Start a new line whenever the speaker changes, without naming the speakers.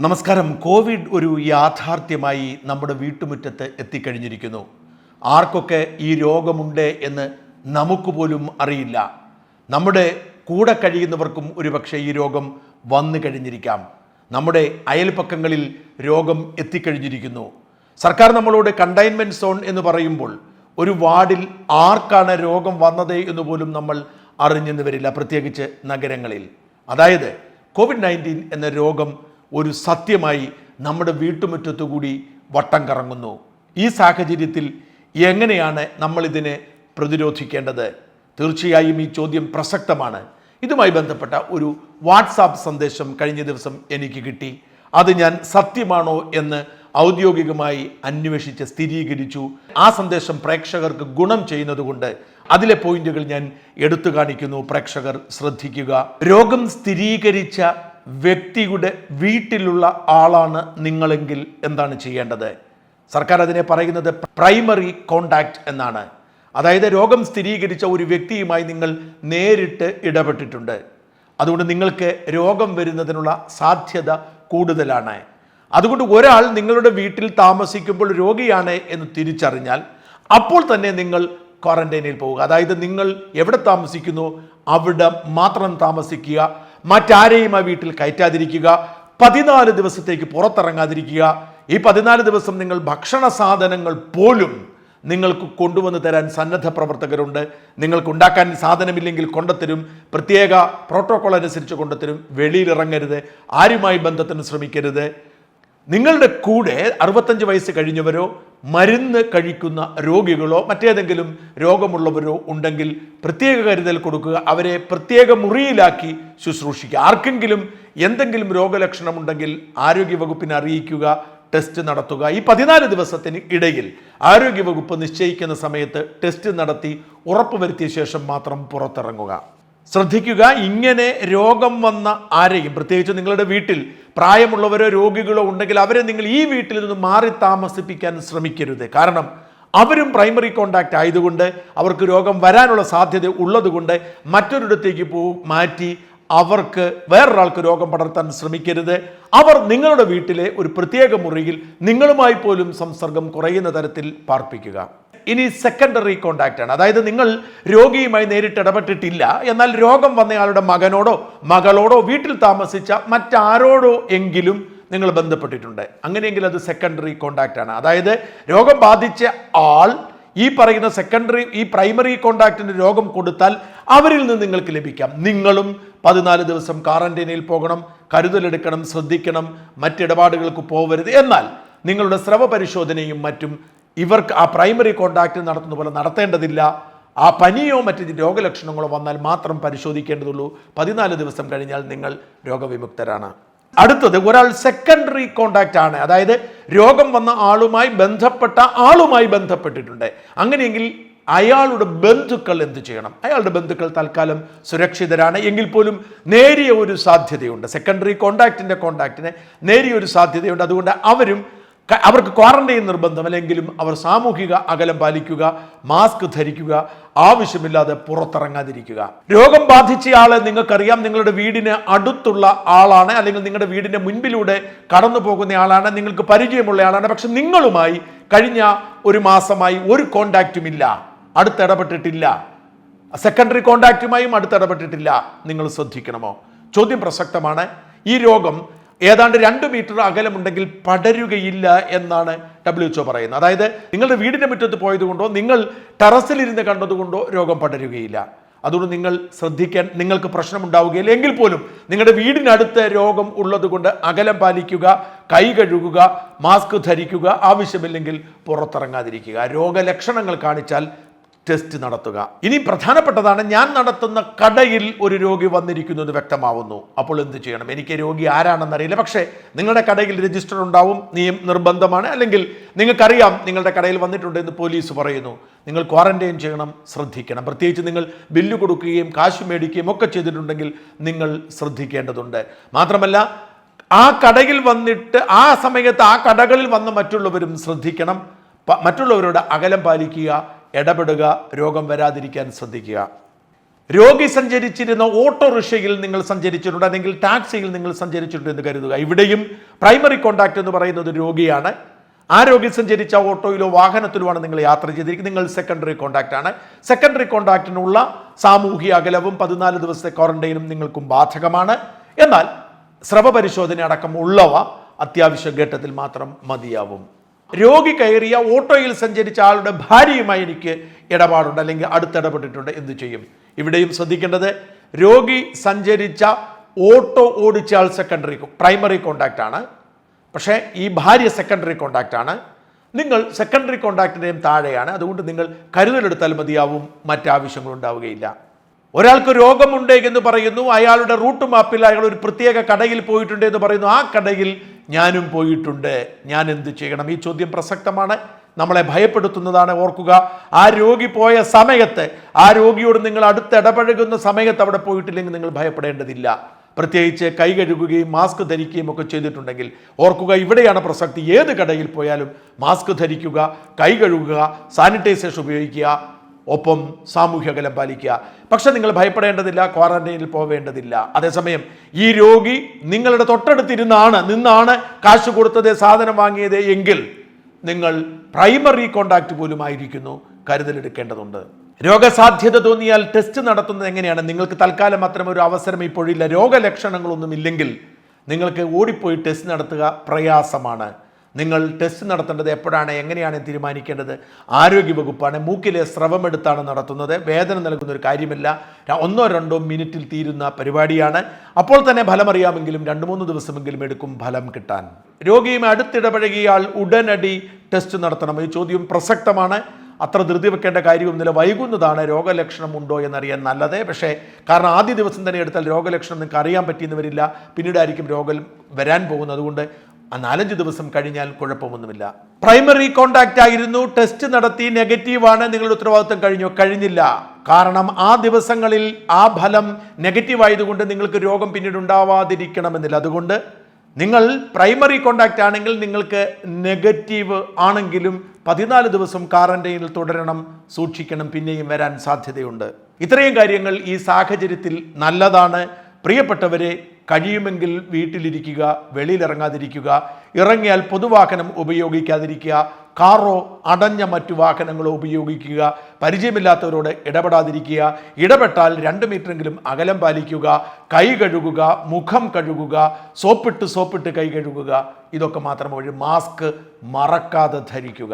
നമസ്കാരം. കോവിഡ് ഒരു യാഥാർത്ഥ്യമായി നമ്മുടെ വീട്ടുമുറ്റത്ത് എത്തിക്കഴിഞ്ഞിരിക്കുന്നു. ആർക്കൊക്കെ ഈ രോഗമുണ്ട് എന്ന് നമുക്ക് പോലും അറിയില്ല. നമ്മുടെ കൂടെ കഴിയുന്നവർക്കും ഒരുപക്ഷെ ഈ രോഗം വന്നു കഴിഞ്ഞിരിക്കാം. നമ്മുടെ അയൽപ്പക്കങ്ങളിൽ രോഗം എത്തിക്കഴിഞ്ഞിരിക്കുന്നു. സർക്കാർ നമ്മളോട് കണ്ടെയ്ൻമെൻറ്റ് സോൺ എന്ന് പറയുമ്പോൾ ഒരു വാർഡിൽ ആർക്കാണ് രോഗം വന്നത് എന്ന് പോലും നമ്മൾ അറിഞ്ഞെന്ന് വരില്ല, പ്രത്യേകിച്ച് നഗരങ്ങളിൽ. അതായത് COVID-19 എന്ന രോഗം ഒരു സത്യമായി നമ്മുടെ വീട്ടുമുറ്റത്തു കൂടി വട്ടം കറങ്ങുന്നു. ഈ സാഹചര്യത്തിൽ എങ്ങനെയാണ് നമ്മളിതിനെ പ്രതിരോധിക്കേണ്ടത്? തീർച്ചയായും ഈ ചോദ്യം പ്രസക്തമാണ്. ഇതുമായി ബന്ധപ്പെട്ട ഒരു വാട്സാപ്പ് സന്ദേശം കഴിഞ്ഞ ദിവസം എനിക്ക് കിട്ടി. അത് ഞാൻ സത്യമാണോ എന്ന് ഔദ്യോഗികമായി അന്വേഷിച്ച് സ്ഥിരീകരിച്ചു. ആ സന്ദേശം പ്രേക്ഷകർക്ക് ഗുണം ചെയ്യുന്നതുകൊണ്ട് അതിലെ പോയിന്റുകൾ ഞാൻ എടുത്തു കാണിക്കുന്നു. പ്രേക്ഷകർ ശ്രദ്ധിക്കുക. രോഗം സ്ഥിരീകരിച്ച വ്യക്തിയുടെ വീട്ടിലുള്ള ആളാണ് നിങ്ങളെങ്കിൽ എന്താണ് ചെയ്യേണ്ടത്? സർക്കാർ അതിനെ പറയുന്നത് പ്രൈമറി കോണ്ടാക്ട് എന്നാണ്. അതായത് രോഗം സ്ഥിരീകരിച്ച ഒരു വ്യക്തിയുമായി നിങ്ങൾ നേരിട്ട് ഇടപെട്ടിട്ടുണ്ട്. അതുകൊണ്ട് നിങ്ങൾക്ക് രോഗം വരുന്നതിനുള്ള സാധ്യത കൂടുതലാണ്. അതുകൊണ്ട് ഒരാൾ നിങ്ങളുടെ വീട്ടിൽ താമസിക്കുമ്പോൾ രോഗിയാണ് എന്ന് തിരിച്ചറിഞ്ഞാൽ അപ്പോൾ തന്നെ നിങ്ങൾ ക്വാറന്റൈനിൽ പോവുക. അതായത് നിങ്ങൾ എവിടെ താമസിക്കുന്നു അവിടെ മാത്രം താമസിക്കുക. മറ്റാരെയും ആ വീട്ടിൽ കയറ്റാതിരിക്കുക. 14 ദിവസത്തേക്ക് പുറത്തിറങ്ങാതിരിക്കുക. ഈ 14 ദിവസം നിങ്ങൾ ഭക്ഷണ സാധനങ്ങൾ പോലും നിങ്ങൾക്ക് കൊണ്ടുവന്ന് തരാൻ സന്നദ്ധ പ്രവർത്തകരുണ്ട്. നിങ്ങൾക്ക് ഉണ്ടാക്കാൻ സാധനമില്ലെങ്കിൽ കൊണ്ടുത്തരും. പ്രത്യേക പ്രോട്ടോകോൾ അനുസരിച്ച് കൊണ്ടുത്തരും. വെളിയിലിറങ്ങരുത്. ആരുമായി ബന്ധത്തിന് ശ്രമിക്കരുത്. നിങ്ങളുടെ കൂടെ 65 വയസ്സ് കഴിഞ്ഞവരോ മരുന്ന് കഴിക്കുന്ന രോഗികളോ മറ്റേതെങ്കിലും രോഗമുള്ളവരോ ഉണ്ടെങ്കിൽ പ്രത്യേക കരുതൽ കൊടുക്കുക. അവരെ പ്രത്യേക മുറിയിലാക്കി ശുശ്രൂഷിക്കുക. ആർക്കെങ്കിലും എന്തെങ്കിലും രോഗലക്ഷണമുണ്ടെങ്കിൽ ആരോഗ്യവകുപ്പിനെ അറിയിക്കുക. ടെസ്റ്റ് നടത്തുക. ഈ 14 ദിവസത്തിന് ഇടയിൽ ആരോഗ്യവകുപ്പ് നിശ്ചയിക്കുന്ന സമയത്ത് ടെസ്റ്റ് നടത്തി ഉറപ്പുവരുത്തിയ ശേഷം മാത്രം പുറത്തിറങ്ങുക. ശ്രദ്ധിക്കുക, ഇങ്ങനെ രോഗം വന്ന ആരെയും, പ്രത്യേകിച്ച് നിങ്ങളുടെ വീട്ടിൽ പ്രായമുള്ളവരോ രോഗികളോ ഉണ്ടെങ്കിൽ അവരെ നിങ്ങൾ ഈ വീട്ടിൽ നിന്ന് മാറി താമസിപ്പിക്കാൻ ശ്രമിക്കരുത്. കാരണം അവരും പ്രൈമറി കോണ്ടാക്ട് ആയതുകൊണ്ട് അവർക്ക് രോഗം വരാനുള്ള സാധ്യത ഉള്ളതുകൊണ്ട് മറ്റൊരിടത്തേക്ക് മാറ്റി അവർക്ക് വേറൊരാൾക്ക് രോഗം പടർത്താൻ ശ്രമിക്കരുത്. അവർ നിങ്ങളുടെ വീട്ടിലെ ഒരു പ്രത്യേക മുറിയിൽ നിങ്ങളുമായി പോലും സംസർഗം കുറയുന്ന തരത്തിൽ പാർപ്പിക്കുക. ഇനി സെക്കൻഡറി കോണ്ടാക്റ്റ് ആണ്. അതായത് നിങ്ങൾ രോഗിയുമായി നേരിട്ട് ഇടപെട്ടിട്ടില്ല, എന്നാൽ രോഗം വന്നയാളുടെ മകനോടോ മകളോടോ വീട്ടിൽ താമസിച്ച മറ്റാരോടോ എങ്കിലും നിങ്ങൾ ബന്ധപ്പെട്ടിട്ടുണ്ട്. അങ്ങനെയെങ്കിൽ അത് സെക്കൻഡറി കോണ്ടാക്റ്റ് ആണ്. അതായത് രോഗം ബാധിച്ച ആൾ ഈ പറയുന്ന ഈ പ്രൈമറി കോണ്ടാക്റ്റിന് രോഗം കൊടുത്താൽ അവരിൽ നിന്ന് നിങ്ങൾക്ക് ലഭിക്കാം. നിങ്ങളും 14 ദിവസം ക്വാറന്റൈനിൽ പോകണം, കരുതലെടുക്കണം, ശ്രദ്ധിക്കണം, മറ്റിടപാടുകൾക്ക് പോകരുത്. എന്നാൽ നിങ്ങളുടെ സ്രവ പരിശോധനയും മറ്റും ഇവർക്ക് ആ പ്രൈമറി കോണ്ടാക്റ്റ് നടത്തുന്ന പോലെ നടത്തേണ്ടതില്ല. ആ പനിയോ മറ്റ് രോഗലക്ഷണങ്ങളോ വന്നാൽ മാത്രം പരിശോധിക്കേണ്ടതുള്ളൂ. 14 ദിവസം കഴിഞ്ഞാൽ നിങ്ങൾ രോഗവിമുക്തരാണ്. അടുത്തത്, ഒരാൾ സെക്കൻഡറി കോണ്ടാക്റ്റ് ആണ്. അതായത് രോഗം വന്ന ആളുമായി ബന്ധപ്പെട്ടിട്ടുണ്ട്. അങ്ങനെയെങ്കിൽ അയാളുടെ ബന്ധുക്കൾ എന്ത് ചെയ്യണം? അയാളുടെ ബന്ധുക്കൾ തൽക്കാലം സുരക്ഷിതരാണ് എങ്കിൽ പോലും നേരിയ ഒരു സാധ്യതയുണ്ട്. സെക്കൻഡറി കോണ്ടാക്റ്റിന് നേരിയ ഒരു സാധ്യതയുണ്ട്. അതുകൊണ്ട് അവർക്ക് ക്വാറന്റൈൻ നിർബന്ധം അല്ലെങ്കിലും അവർ സാമൂഹിക അകലം പാലിക്കുക, മാസ്ക് ധരിക്കുക, ആവശ്യമില്ലാതെ പുറത്തിറങ്ങാതിരിക്കുക. രോഗം ബാധിച്ചയാളെ നിങ്ങൾക്കറിയാം, നിങ്ങളുടെ വീടിന് അടുത്തുള്ള ആളാണ്, അല്ലെങ്കിൽ നിങ്ങളുടെ വീടിന്റെ മുൻപിലൂടെ കടന്നു പോകുന്ന ആളാണ്, നിങ്ങൾക്ക് പരിചയമുള്ള ആളാണ്. പക്ഷെ നിങ്ങളുമായി കഴിഞ്ഞ ഒരു മാസമായി ഒരു കോണ്ടാക്റ്റും ഇല്ല, അടുത്തിടപെട്ടിട്ടില്ല. സെക്കൻഡറി കോണ്ടാക്റ്റുമായും അടുത്തിടപെട്ടിട്ടില്ല. നിങ്ങൾ ശ്രദ്ധിക്കണമോ? ചോദ്യം പ്രസക്തമാണ്. ഈ രോഗം ഏതാണ്ട് 2 മീറ്റർ അകലമുണ്ടെങ്കിൽ പടരുകയില്ല എന്നാണ് WHO പറയുന്നത്. അതായത് നിങ്ങളുടെ വീടിന്റെ മുറ്റത്ത് പോയതുകൊണ്ടോ നിങ്ങൾ ടെറസിലിരുന്ന് കണ്ടതുകൊണ്ടോ രോഗം പടരുകയില്ല. അതുകൊണ്ട് നിങ്ങൾ ശ്രദ്ധിക്കാൻ, നിങ്ങൾക്ക് പ്രശ്നമുണ്ടാവുകയില്ല. എങ്കിൽ പോലും നിങ്ങളുടെ വീടിനടുത്ത് രോഗം ഉള്ളതുകൊണ്ട് അകലം പാലിക്കുക, കൈ കഴുകുക, മാസ്ക് ധരിക്കുക, ആവശ്യമില്ലെങ്കിൽ പുറത്തിറങ്ങാതിരിക്കുക. രോഗലക്ഷണങ്ങൾ കാണിച്ചാൽ ടെസ്റ്റ് നടത്തുക. ഇനി പ്രധാനപ്പെട്ടതാണ്, ഞാൻ നടത്തുന്ന കടയിൽ ഒരു രോഗി വന്നിരിക്കുന്നത് വ്യക്തമാവുന്നു. അപ്പോൾ എന്ത് ചെയ്യണം? എനിക്ക് രോഗി ആരാണെന്നറിയില്ല, പക്ഷേ നിങ്ങളുടെ കടയിൽ രജിസ്റ്റർ ഉണ്ടാവും, നിർബന്ധമാണ്. അല്ലെങ്കിൽ നിങ്ങൾക്കറിയാം നിങ്ങളുടെ കടയിൽ വന്നിട്ടുണ്ടെന്ന് പോലീസ് പറയുന്നു. നിങ്ങൾ ക്വാറന്റൈൻ ചെയ്യണം, ശ്രദ്ധിക്കണം. പ്രത്യേകിച്ച് നിങ്ങൾ ബില്ല് കൊടുക്കുകയും കാശ് മേടിക്കുകയും ഒക്കെ ചെയ്തിട്ടുണ്ടെങ്കിൽ നിങ്ങൾ ശ്രദ്ധിക്കേണ്ടതുണ്ട്. മാത്രമല്ല, ആ കടയിൽ വന്നിട്ട് ആ സമയത്ത് ആ കടകളിൽ വന്ന് മറ്റുള്ളവരും ശ്രദ്ധിക്കണം. മറ്റുള്ളവരോട് അകലം പാലിക്കുക, ഇടപെടുക, രോഗം വരാതിരിക്കാൻ ശ്രദ്ധിക്കുക. രോഗി സഞ്ചരിച്ചിരുന്ന ഓട്ടോറിക്ഷയിൽ നിങ്ങൾ സഞ്ചരിച്ചിട്ടുണ്ട്, അല്ലെങ്കിൽ ടാക്സിയിൽ നിങ്ങൾ സഞ്ചരിച്ചിട്ടുണ്ട് എന്ന് കരുതുക. ഇവിടെയും പ്രൈമറി കോണ്ടാക്ട് എന്ന് പറയുന്നത് രോഗിയാണ്. ആ രോഗി സഞ്ചരിച്ച ഓട്ടോയിലോ വാഹനത്തിലുമാണ് നിങ്ങൾ യാത്ര ചെയ്തിരിക്കുന്നത്. നിങ്ങൾ സെക്കൻഡറി കോണ്ടാക്ട് ആണ്. സെക്കൻഡറി കോണ്ടാക്റ്റിനുള്ള സാമൂഹിക അകലവും 14 ദിവസത്തെ ക്വാറന്റൈനും നിങ്ങൾക്കും ബാധകമാണ്. എന്നാൽ സ്രവ പരിശോധന അടക്കം ഉള്ളവ അത്യാവശ്യ ഘട്ടത്തിൽ മാത്രം മതിയാവും. രോഗി കയറിയ ഓട്ടോയിൽ സഞ്ചരിച്ച ആളുടെ ഭാര്യയുമായി എനിക്ക് ഇടപാടുണ്ട്, അല്ലെങ്കിൽ അടുത്തിടപെട്ടിട്ടുണ്ട്, എന്ത് ചെയ്യും? ഇവിടെയും ശ്രദ്ധിക്കേണ്ടത്, രോഗി സഞ്ചരിച്ച ഓട്ടോ ഓടിച്ച ആൾ പ്രൈമറി കോണ്ടാക്ട് ആണ്. പക്ഷേ ഈ ഭാര്യ സെക്കൻഡറി കോണ്ടാക്ട് ആണ്. നിങ്ങൾ സെക്കൻഡറി കോണ്ടാക്റ്റിൻ്റെയും താഴെയാണ്. അതുകൊണ്ട് നിങ്ങൾ കരുതലെടുത്താൽ മതിയാവും, മറ്റാവശ്യങ്ങൾ ഉണ്ടാവുകയില്ല. ഒരാൾക്ക് രോഗമുണ്ട് എന്ന് പറയുന്നു, അയാളുടെ റൂട്ട് മാപ്പിൽ അയാൾ ഒരു പ്രത്യേക കടയിൽ പോയിട്ടുണ്ട് എന്ന് പറയുന്നു. ആ കടയിൽ ഞാനും പോയിട്ടുണ്ട്, ഞാൻ എന്ത് ചെയ്യണം? ഈ ചോദ്യം പ്രസക്തമാണ്, നമ്മളെ ഭയപ്പെടുത്തുന്നതാണ്. ഓർക്കുക, ആ രോഗി പോയ സമയത്ത്, ആ രോഗിയോട് നിങ്ങൾ അടുത്ത് ഇടപഴകുന്ന സമയത്ത് അവിടെ പോയിട്ടില്ലെങ്കിൽ നിങ്ങൾ ഭയപ്പെടേണ്ടതില്ല. പ്രത്യേകിച്ച് കൈ കഴുകുകയും മാസ്ക് ധരിക്കുകയും ഒക്കെ ചെയ്തിട്ടുണ്ടെങ്കിൽ ഓർക്കുക, ഇവിടെയാണ് പ്രസക്തി. ഏത് കടയിൽ പോയാലും മാസ്ക് ധരിക്കുക, കൈ കഴുകുക, സാനിറ്റൈസേഷൻ ഉപയോഗിക്കുക, ഒപ്പം സാമൂഹ്യ അകലം പാലിക്കുക. പക്ഷെ നിങ്ങൾ ഭയപ്പെടേണ്ടതില്ല, ക്വാറന്റൈനിൽ പോവേണ്ടതില്ല. അതേസമയം ഈ രോഗി നിങ്ങളുടെ നിന്നാണ് കാശ് കൊടുത്തത്, സാധനം വാങ്ങിയത് എങ്കിൽ നിങ്ങൾ പ്രൈമറി കോണ്ടാക്ട് പോലും ആയിരിക്കുന്നു, കരുതലെടുക്കേണ്ടതുണ്ട്. രോഗസാധ്യത തോന്നിയാൽ ടെസ്റ്റ് നടത്തുന്നത് എങ്ങനെയാണ്? നിങ്ങൾക്ക് തൽക്കാലം അത്തരം ഒരു അവസരം ഇപ്പോഴില്ല. രോഗലക്ഷണങ്ങളൊന്നും ഇല്ലെങ്കിൽ നിങ്ങൾക്ക് ഓടിപ്പോയി ടെസ്റ്റ് നടത്തുക പ്രയാസമാണ്. നിങ്ങൾ ടെസ്റ്റ് നടത്തേണ്ടത് എപ്പോഴാണ്, എങ്ങനെയാണ് തീരുമാനിക്കേണ്ടത്? ആരോഗ്യവകുപ്പാണ്. മൂക്കിലെ സ്രവമെടുത്താണ് നടത്തുന്നത്. വേദന നൽകുന്ന ഒരു കാര്യമില്ല. 1-2 മിനിറ്റിൽ തീരുന്ന പരിപാടിയാണ്. അപ്പോൾ തന്നെ ഫലം അറിയാമെങ്കിലും 2-3 ദിവസമെങ്കിലും എടുക്കും ഫലം കിട്ടാൻ. രോഗിയുമായി അടുത്തിടപഴകിയ ആൾ ഉടനടി ടെസ്റ്റ് നടത്തണം. ഈ ചോദ്യം പ്രസക്തമാണ്. അത്ര ധൃതി വെക്കേണ്ട കാര്യമൊന്നുമില്ല. വൈകുന്നതാണ് രോഗലക്ഷണം ഉണ്ടോ എന്നറിയാൻ നല്ലത്. പക്ഷേ കാരണം ആദ്യ ദിവസം തന്നെ എടുത്താൽ രോഗലക്ഷണം നിങ്ങൾക്ക് അറിയാൻ പറ്റിയെന്ന് വരില്ല, പിന്നീടായിരിക്കും രോഗം വരാൻ പോകുന്നത്. അതുകൊണ്ട് 4-5 ദിവസം കഴിഞ്ഞാൽ കുഴപ്പമൊന്നുമില്ല. പ്രൈമറി കോണ്ടാക്റ്റ് ആയിരുന്നു, ടെസ്റ്റ് നടത്തി, നെഗറ്റീവാണ്, നിങ്ങളുടെ ഉത്തരവാദിത്വം കഴിഞ്ഞില്ല. കാരണം ആ ദിവസങ്ങളിൽ ആ ഫലം നെഗറ്റീവ് ആയതുകൊണ്ട് നിങ്ങൾക്ക് രോഗം പിന്നീട് ഉണ്ടാവാതിരിക്കണമെന്നില്ല. അതുകൊണ്ട് നിങ്ങൾ പ്രൈമറി കോണ്ടാക്റ്റ് ആണെങ്കിൽ നിങ്ങൾക്ക് നെഗറ്റീവ് ആണെങ്കിലും 14 ദിവസം ക്വാറന്റൈനിൽ തുടരണം, സൂക്ഷിക്കണം, പിന്നെയും വരാൻ സാധ്യതയുണ്ട്. ഇത്രയും കാര്യങ്ങൾ ഈ സാഹചര്യത്തിൽ നല്ലതാണ്. പ്രിയപ്പെട്ടവരെ, കഴിയുമെങ്കിൽ വീട്ടിലിരിക്കുക, വെളിയിലിറങ്ങാതിരിക്കുക, ഇറങ്ങിയാൽ പൊതുവാഹനം ഉപയോഗിക്കാതിരിക്കുക, കാറോ അടഞ്ഞ മറ്റു വാഹനങ്ങളോ ഉപയോഗിക്കുക, പരിചയമില്ലാത്തവരോട് ഇടപെടാതിരിക്കുക, ഇടപെട്ടാൽ 2 മീറ്ററെങ്കിലും അകലം പാലിക്കുക, കൈ കഴുകുക, മുഖം കഴുകുക, സോപ്പിട്ട് കൈ കഴുകുക. ഇതൊക്കെ മാത്രം വഴി മാസ്ക് മറക്കാതെ ധരിക്കുക.